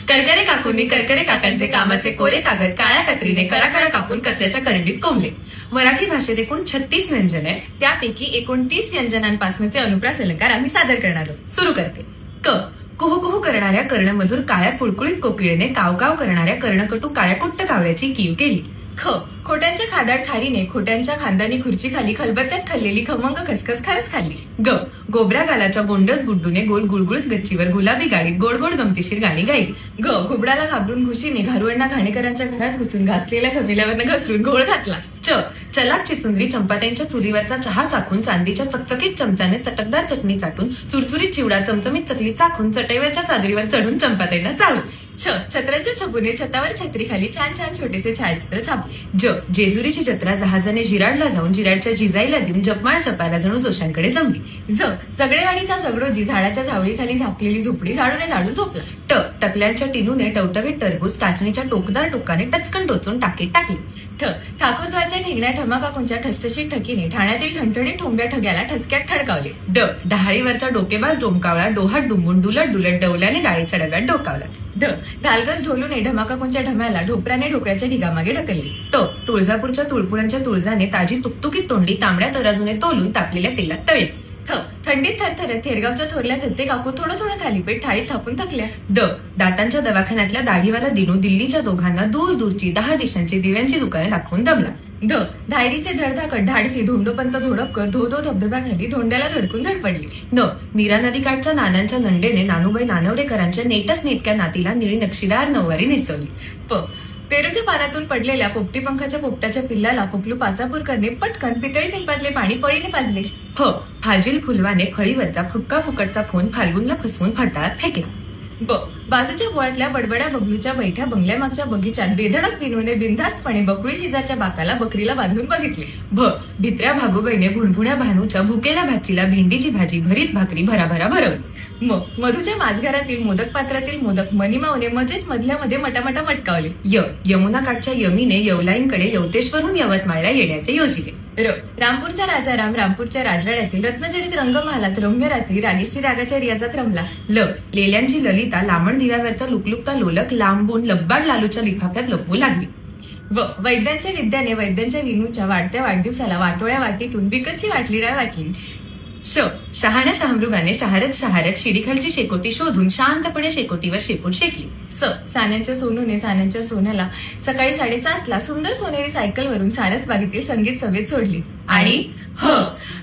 करकरे काकूंनी करकरे काकांचे कामाचे कोरे कागद काळ्या कत्रीने कराकरा कापून कचऱ्याच्या करंडीत कोंबले. मराठी भाषेत एकूण 36 व्यंजने, त्यापैकी 29 व्यंजनांपासूनचे अनुप्रास अलंकार आम्ही सादर करणार आहोत. सुरू करते. क. कुहू कुहू करणाऱ्या कर्णमधुर काळ्या कुळकुळीत कोकिळेने कावकाव करणाऱ्या कर्णकटू काळ्या कुट्ट कावळ्याची कीव केली. ख. खोट्यांच्या खादाड खारीने खोट्यांच्या खांदानी खुर्ची खाली खलबत्त्यात खाल्लेली खमंग खसखस खरंच खाल्ली. ग. गोबऱ्या गालाच्या बोंडस गुड्डूने गोल गुळगुळीत गच्चीवर गुलाबी गाडीत गोड गोड गमतीशीर गाणी गायली. ग. घुबडाला घाबरून घुशीने घारुअण्णा घाणेकरांच्या घरात घुसून घासलेल्या खमिल्यावरनं घसरून घोळ घातला. च. चलाक चिचुंद्री चंपात्यांच्या चुलीवरचा चहा चाखून चांदीच्या चकचकीत चमच्याने चटकदार चटणी चाटून चुरचुरीत चिवडा चमचमीत चकली चाखून चटईवरच्या चादरीवर चढून चंपात्यांना चालू. छ. छत्रांच्या छपूने छतावर छत्रीखाली छान छान छोटेसे छायाचित्र छापले. ज. जेजुरीची जत्रा जहाजाने जिराडला जाऊन जिराडच्या जिजाईला देऊन जपमाळ जपायला जणू जोशांकडे जमली. ज. जगडेवाडीचा सगडोजी झाडाच्या झावळीखाली झाकलेली झोपडी झाडूने झाडून झोपला. ट. टकल्यांच्या टिनूने टवटवीत टरबूज टाचणीच्या टोकदार टोकाने टचकन टोचून टाकीत टाकली. ठ. ठाकूरद्वारच्या ठेंगण्या ठमाकाकूंच्या ठसठशीत ठकीने ठाण्यातील ठणठणीत ठोंब्या ठग्याला ठसक्यात ठडकावले. ड. डहाळीवरचा डोकेबाज डोमकावळा डोहात डुंबून डुलट डुलट डवल्याने डाळीच्या डब्यात डोकावला. ढ. ढालगज ढोलूने ढमाकाकूंच्या ढम्याला ढोपराने ढोकळ्याच्या ढिगामागे ढकलली. त. तुळजापूरच्या तुळपुरांच्या तुळजाने ताजी तुकतुकीत तोंडी तांबड्या तराजूने तोलून तापलेल्या तेलात तळली. थ. थंडीत थरथरत थेरगावच्या थोरल्या थत्ते काकू थोडं थोडं थालीपीठ थाळीत थापून थकल्या. ड. दातांच्या दवाखान्यातल्या दाढीवाला दिनू दिल्लीच्या दोघांना दूर दूरची 10 दिशांची दिव्यांची दुकाने दाखवून दमला. ध. धायरीचे धडधाकट धाडसी धोंडोपंत धोडपकर धो धो धबधब्याखाली धोंड्याला धडकून धडपडली. न. नीरा नदीकाठच्या नानांच्या नंडेने नानूबाई नानवडेकरांच्या नेटच नेटक्या नातीला निळी नक्षीदार नऊवारी नेसवली. प. पेरूच्या पानातून पडलेल्या पोपटी पंखाच्या पोपटाच्या पिल्लाला पोपलू पाचापूरकरने पटकन पितळी पिंपातले पाणी पळीने पाजले. ह. फाजील फुलवाने फळीवरचा फुटका फुकटचा फोन फाल्गुनला फसवून फडताळात फेकला. ब. बाजूच्या बोळातल्या बडबड्या बबलूच्या बैठ्या बंगल्यामागच्या बगीच्यात बेधडक विनूने बिनधास्तपणे बकुळी शेजारच्या बाकाला बकरीला बांधून बघितले. भ. भित्र्या भागूबाईने भुणभुण्या भानूच्या भुकेल्या भाचीला भेंडीची भाजी भरीत भाकरी भराभरा भरवली. म. मधूच्या माझघरातील मोदक पात्रातील मोदक मनीमावने मजेत मधल्या मध्ये मटामटा मटकावले. य. यमुना काठच्या यमीने यवलाईंकडे यवतेश्वरून यवतमाळला येण्याचे योजिले. र. रामपूरचा राजा राम रामपूरच्या राजवाड्यातील रत्नजडित रंगमहालात रम्य रात्री रागेश्री रागाच्या रियाजात रमला. ल. लेल्यांची ललिता लांबण दिव्यावरचा लुकलुकता लोलक लांबून लब्बाड लालूच्या लिफाफ्यात लपवू लागली. व. वैद्यांच्या विद्याने वैद्यांच्या विनूच्या वाढत्या वाढदिवसाला वाटोळ्या वाटीतून बिकटची वाटली डाळ वाटली. श. शहाण्या शहामृगाने शहारत शहारत शिडीखालची शेकोटी शोधून शांतपणे शेकोटीवर शेपूट शेकली. स. सान्यांच्या सोनूने सान्यांच्या सोन्याला सकाळी 7:30ला सुंदर सोनेरी सायकलवरून सारसबागेतील संगीत सभेत सोडली. आणि ह.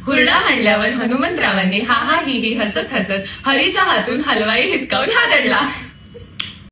हुरडा हाणल्यावर हनुमंतरावांनी हा हा ही ही हसत हसत हरीच्या हातून हलवाई हिसकावून हादडला.